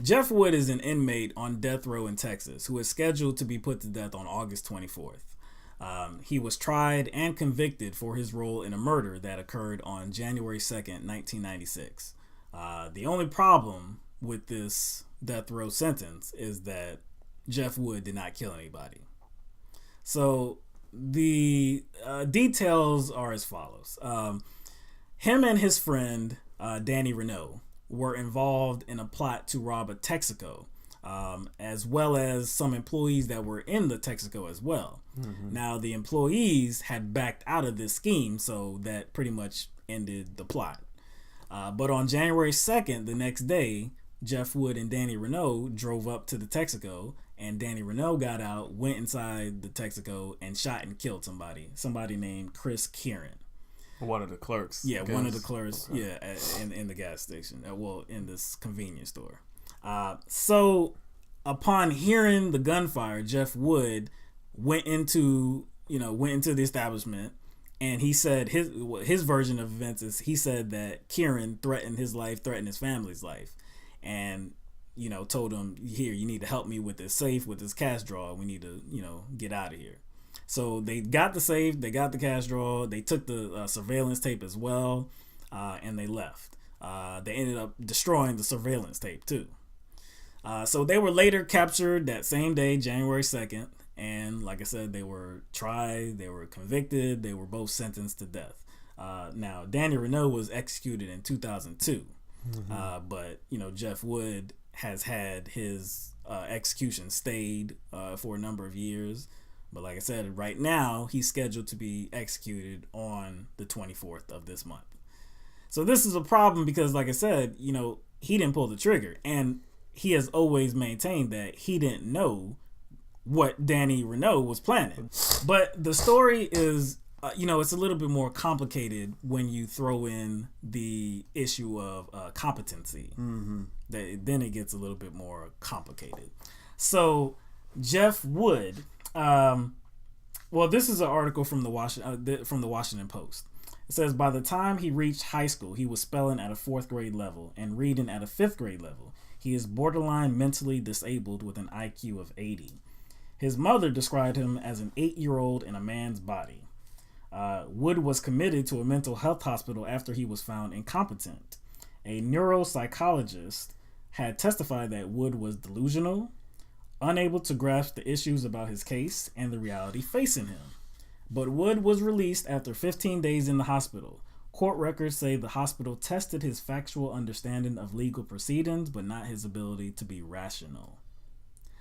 Jeff Wood is an inmate on death row in Texas who is scheduled to be put to death on August 24th. He was tried and convicted for his role in a murder that occurred on January 2nd, 1996. The only problem with this death row sentence is that Jeff Wood did not kill anybody. So the details are as follows. Him and his friend, Danny Renault, were involved in a plot to rob a Texaco, as well as some employees that were in the Texaco as well. Mm-hmm. Now, the employees had backed out of this scheme, so that pretty much ended the plot. But on January 2nd, the next day, Jeff Wood and Danny Renault drove up to the Texaco, and Danny Renault got out, went inside the Texaco, and shot and killed somebody named Chris Kieran. One of the clerks. Yeah, one of the clerks. Okay. Yeah, in the gas station. In this convenience store. So, upon hearing the gunfire, Jeff Wood went into the establishment, and he said his version of events is he said that Kieran threatened his life, threatened his family's life, and told him, here, you need to help me with this safe, with this cash drawer. We need to get out of here. So they got the safe, they got the cash drawer, they took the surveillance tape as well, and they left. They ended up destroying the surveillance tape too. So they were later captured that same day, January 2nd, and like I said, they were tried, they were convicted, they were both sentenced to death. Now, Danny Renault was executed in 2002, but Jeff Wood has had his execution stayed for a number of years. But like I said, right now, he's scheduled to be executed on the 24th of this month. So this is a problem because, like I said, he didn't pull the trigger. And he has always maintained that he didn't know what Danny Renault was planning. But the story is, it's a little bit more complicated when you throw in the issue of competency. Mm-hmm. Then it gets a little bit more complicated. So Jeff Wood... this is an article from the Washington Post. It says, by the time he reached high school, he was spelling at a 4th grade level and reading at a 5th grade level. He is borderline mentally disabled with an IQ of 80. His mother described him as an 8-year-old in a man's body. Wood was committed to a mental health hospital after he was found incompetent. A neuropsychologist had testified that Wood was delusional, unable to grasp the issues about his case and the reality facing him. But Wood was released after 15 days in the hospital. Court records say the hospital tested his factual understanding of legal proceedings, but not his ability to be rational.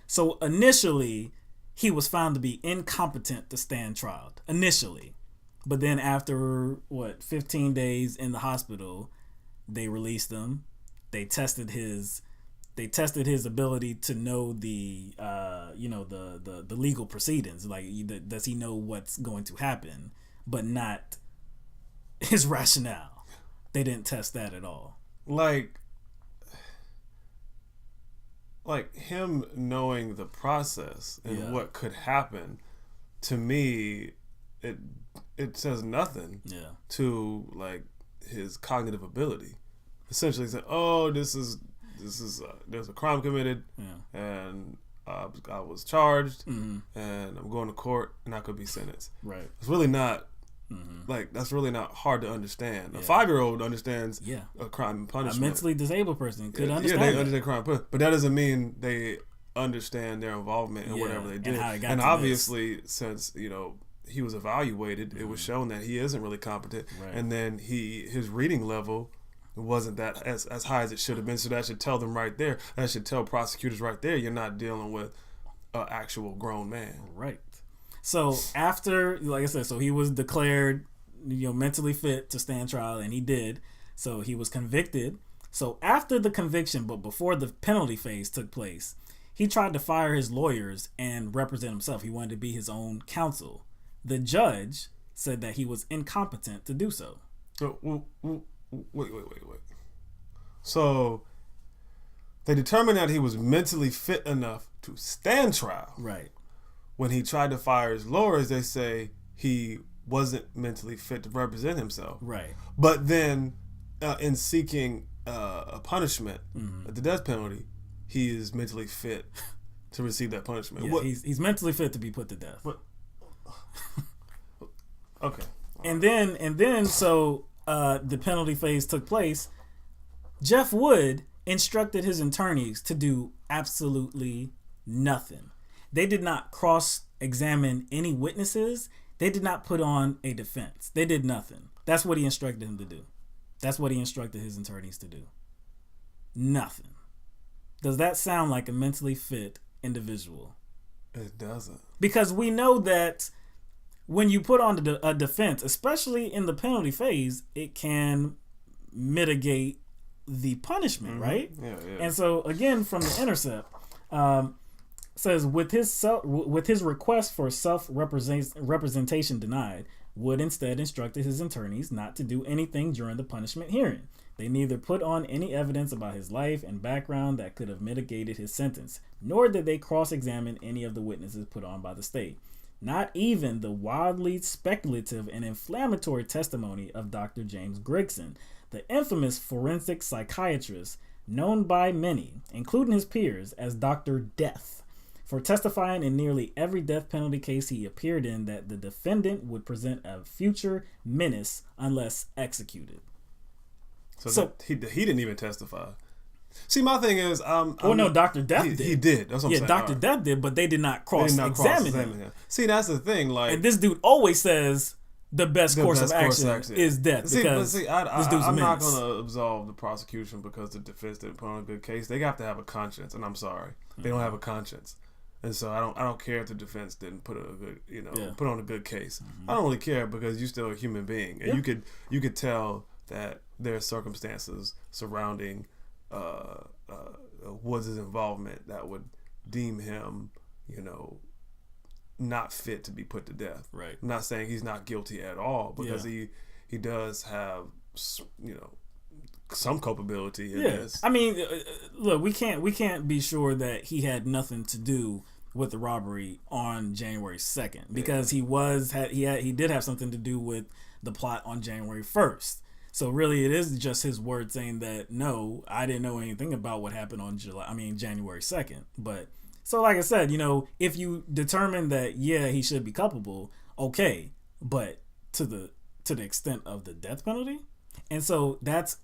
So initially, he was found to be incompetent to stand trial. Initially. But then after, 15 days in the hospital, they released him. They tested his ability to know the legal proceedings. Like, does he know what's going to happen, but not his rationale. They didn't test that at all. Like him knowing the process and what could happen, to me, it says nothing to like his cognitive ability. Essentially, saying, "Oh, this is there's a crime committed, and I was charged, and I'm going to court, and I could be sentenced." Right. It's really not that's really not hard to understand. A 5-year-old understands a crime and punishment. A mentally disabled person could understand. Yeah, they understand crime, but that doesn't mean they understand their involvement in whatever they did. And obviously, since he was evaluated, it was shown that he isn't really competent, and then his reading level wasn't that as high as it should have been. So that should tell them right there. That should tell prosecutors right there, you're not dealing with an actual grown man. Right. So after, like I said, so he was declared, mentally fit to stand trial, and he did. So he was convicted. So after the conviction, but before the penalty phase took place, he tried to fire his lawyers and represent himself. He wanted to be his own counsel. The judge said that he was incompetent to do so. So, wait. So they determined that he was mentally fit enough to stand trial. Right. When he tried to fire his lawyers, they say he wasn't mentally fit to represent himself. Right. But then in seeking a punishment, the death penalty, he is mentally fit to receive that punishment. Yeah, he's mentally fit to be put to death. What? Okay. And then so the penalty phase took place. Jeff Wood instructed his attorneys to do absolutely nothing. They did not cross-examine any witnesses. They did not put on a defense. They did nothing. That's what he instructed him to do. That's what he instructed his attorneys to do. Nothing. Does that sound like a mentally fit individual? It doesn't. Because we know that when you put on a defense, especially in the penalty phase, it can mitigate the punishment, right? Yeah. And so again, from the Intercept, says with his request for self-representation denied, Wood instead instructed his attorneys not to do anything during the punishment hearing. They neither put on any evidence about his life and background that could have mitigated his sentence, nor did they cross-examine any of the witnesses put on by the state. Not even the wildly speculative and inflammatory testimony of Dr. James Grigson, the infamous forensic psychiatrist known by many, including his peers, as Dr. Death, for testifying in nearly every death penalty case he appeared in that the defendant would present a future menace unless executed. So he didn't even testify. See, my thing is, no, Dr. Death did. He did. That's what I'm saying. Dr. Death did, but they did not cross-examine him. See, that's the thing. Like, and this dude always says the best course of action is death. I'm not going to absolve the prosecution because the defense didn't put on a good case. They have to have a conscience, and I'm sorry, they don't have a conscience. And so I don't care if the defense didn't put put on a good case. I don't really care because you're still a human being, and you could tell that there are circumstances surrounding Woods' involvement that would deem him, not fit to be put to death. Right. I'm not saying he's not guilty at all because he does have, some culpability in this. I mean, look, we can't be sure that he had nothing to do with the robbery on January 2nd because he did have something to do with the plot on January 1st. So really, it is just his word saying that no, I didn't know anything about what happened on January 2nd. But so, like I said, if you determine that he should be culpable, okay, but to the extent of the death penalty, and so that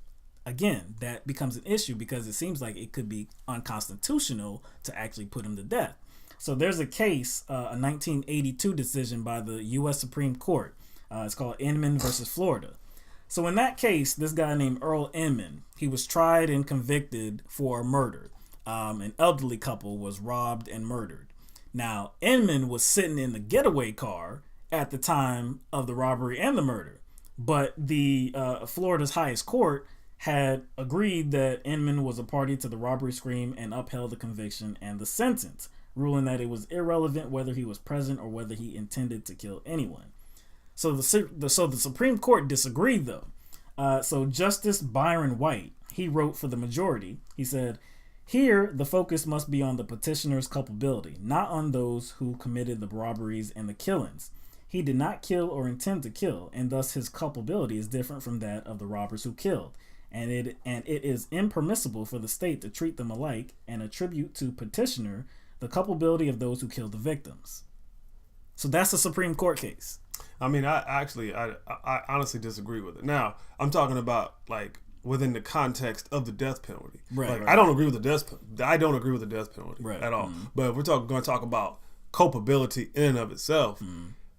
becomes an issue because it seems like it could be unconstitutional to actually put him to death. So there's a case, a 1982 decision by the U.S. Supreme Court. It's called Inman versus Florida. So in that case, this guy named Earl Inman, he was tried and convicted for murder. An elderly couple was robbed and murdered. Now, Inman was sitting in the getaway car at the time of the robbery and the murder. But the Florida's highest court had agreed that Inman was a party to the robbery scream and upheld the conviction and the sentence, ruling that it was irrelevant whether he was present or whether he intended to kill anyone. So the Supreme Court disagreed, though. So Justice Byron White, he wrote for the majority. He said, "Here, the focus must be on the petitioner's culpability, not on those who committed the robberies and the killings. He did not kill or intend to kill, and thus his culpability is different from that of the robbers who killed. And it is impermissible for the state to treat them alike and attribute to petitioner the culpability of those who killed the victims." So that's a Supreme Court case. I mean, I honestly disagree with it. Now, I'm talking about like within the context of the death penalty. Right. I don't agree with the death penalty at all. Mm-hmm. But if we're going to talk about culpability in and of itself,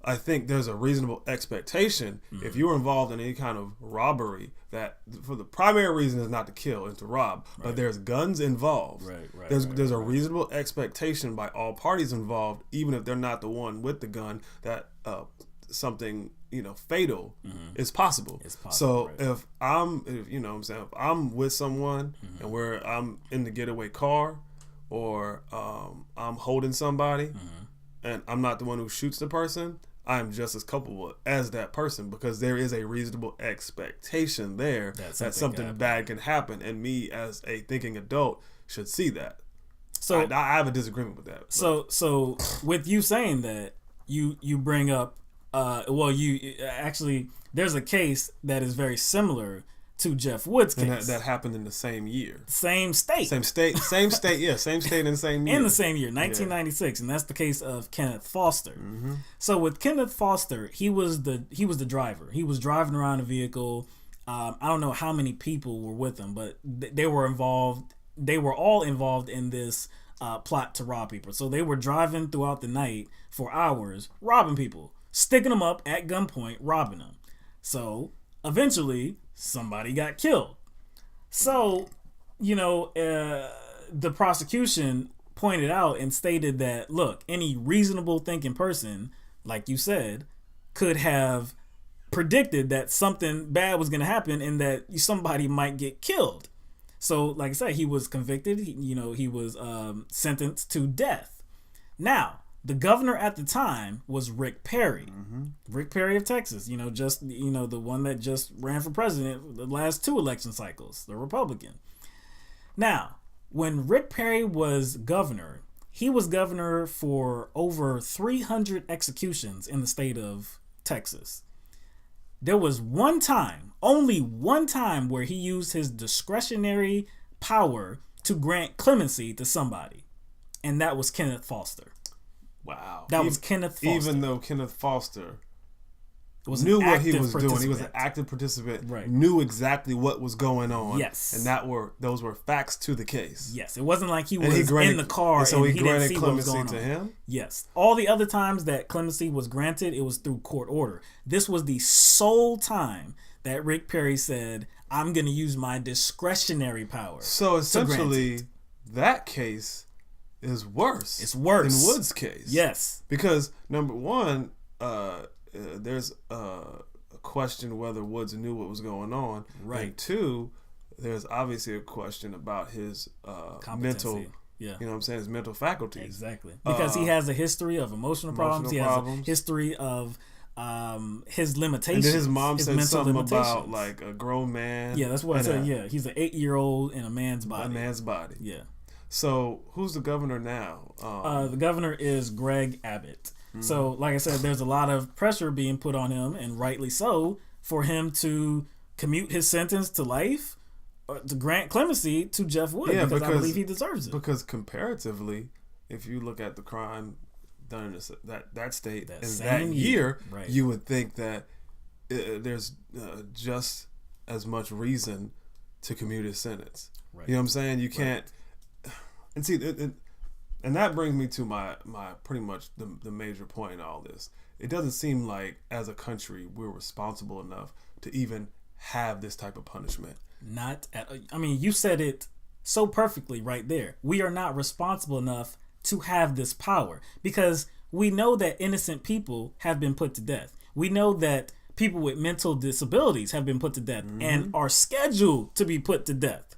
I think there's a reasonable expectation if you were involved in any kind of robbery that for the primary reason is not to kill and to rob, but there's guns involved. There's a reasonable expectation by all parties involved, even if they're not the one with the gun, that something fatal is possible. So if I'm with someone and I'm in the getaway car or I'm holding somebody and I'm not the one who shoots the person, I am just as culpable as that person because there is a reasonable expectation there that something bad can happen, and me as a thinking adult should see that. So I have a disagreement with that. So with you saying that, you bring up there's a case that is very similar to Jeff Wood's case. And that happened in the same year. Same state. Same state, yeah, same state in the same year. In the same year, 1996, and that's the case of Kenneth Foster. Mm-hmm. So with Kenneth Foster, he was the driver. He was driving around a vehicle. I don't know how many people were with him, but they were involved. They were all involved in this plot to rob people. So they were driving throughout the night for hours, robbing people, sticking them up at gunpoint, robbing them. So eventually, somebody got killed. So, the prosecution pointed out and stated that, look, any reasonable thinking person, like you said, could have predicted that something bad was going to happen and that somebody might get killed. So, like I said, he was convicted. He was sentenced to death. Now, the governor at the time was Rick Perry. Mm-hmm. Rick Perry of Texas, the one that just ran for president the last 2 election cycles, the Republican. Now, when Rick Perry was governor, he was governor for over 300 executions in the state of Texas. There was only one time, where he used his discretionary power to grant clemency to somebody, and that was Kenneth Foster. Wow. That was Kenneth Foster. Even though Kenneth Foster knew what he was doing. He was an active participant, right. Knew exactly what was going on. Yes. And those were facts to the case. Yes. It wasn't like he was in the car and he didn't see what was going on. To him? Yes. All the other times that clemency was granted, it was through court order. This was the sole time that Rick Perry said, I'm going to use my discretionary power. So essentially, that case is worse. It's worse than Wood's case. Yes. Because, number one, there's a question whether Woods knew what was going on. Right. And 2, there's obviously a question about his mental, his mental faculties. Exactly. Because he has a history of emotional problems. He has a history of his limitations. And then his mom said something about like a grown man. Yeah, that's what I said. Yeah, he's an 8-year-old in a man's body. A man's body. Yeah. So who's the governor now? The governor is Greg Abbott. Mm-hmm. So, like I said, there's a lot of pressure being put on him, and rightly so, for him to commute his sentence to life, or to grant clemency to Jeff Wood, because I believe he deserves it. Because comparatively, if you look at the crime done in that state in that year, right. You would think that there's just as much reason to commute his sentence. Right. You know what I'm saying? You can't. Right. And see, and that brings me to my pretty much the major point in all this. It doesn't seem like, as a country, we're responsible enough to even have this type of punishment. You said it so perfectly right there. We are not responsible enough to have this power, because we know that innocent people have been put to death. We know that people with mental disabilities have been put to death, mm-hmm. and are scheduled to be put to death.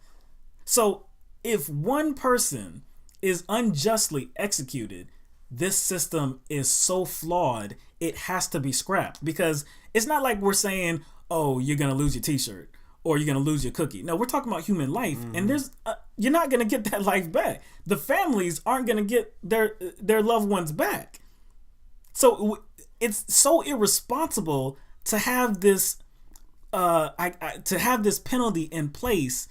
So if one person is unjustly executed, this system is so flawed, it has to be scrapped. Because it's not like we're saying, oh, you're going to lose your t-shirt or you're going to lose your cookie. No, we're talking about human life, mm-hmm. and you're not going to get that life back. The families aren't going to get their loved ones back. So it's so irresponsible to have this penalty in place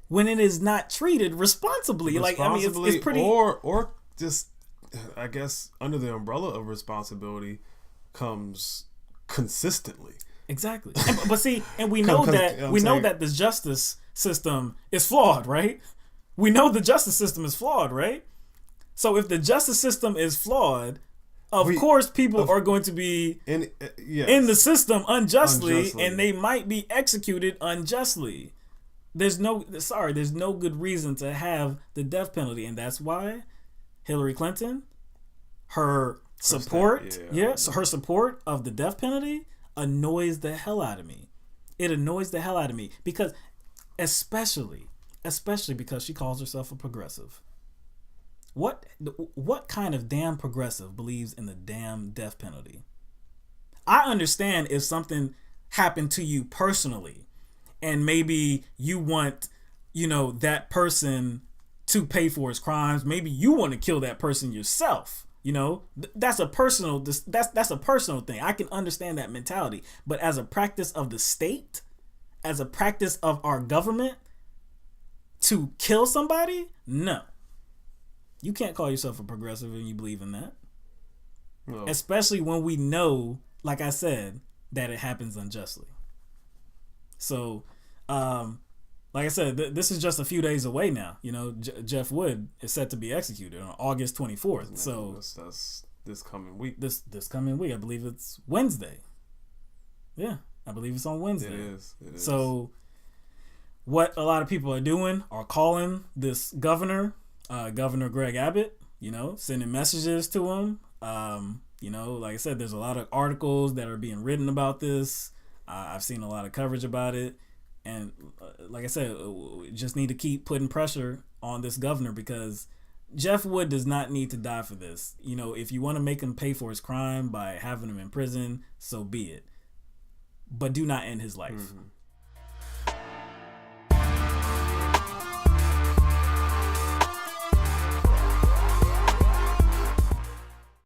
when it is not treated responsibly. It's pretty, or just, I guess, under the umbrella of responsibility comes consistently. Exactly. But see, and we know that the justice system is flawed, right? We know the justice system is flawed, right? So if the justice system is flawed, of course people are going to be in the system unjustly, and they might be executed unjustly. There's no good reason to have the death penalty, and that's why Hillary Clinton, her support of the death penalty annoys the hell out of me. It annoys the hell out of me, because especially because she calls herself a progressive. What kind of damn progressive believes in the damn death penalty? I understand if something happened to you personally, and maybe you want, that person to pay for his crimes. Maybe you want to kill that person yourself. That's a personal thing. I can understand that mentality. But as a practice of the state, as a practice of our government to kill somebody? No. You can't call yourself a progressive and you believe in that. No. Especially when we know, like I said, that it happens unjustly. So, like I said, this is just a few days away now. You know, Jeff Wood is set to be executed on August 24th. So that's this coming week. This coming week, I believe it's Wednesday. Yeah, I believe it's on Wednesday. It is. So, what a lot of people are doing are calling this governor, Governor Greg Abbott. You know, sending messages to him. You know, like I said, there's a lot of articles that are being written about this. I've seen a lot of coverage about it. And like I said, we just need to keep putting pressure on this governor because Jeff Wood does not need to die for this. You know, if you want to make him pay for his crime by having him in prison, so be it. But do not end his life.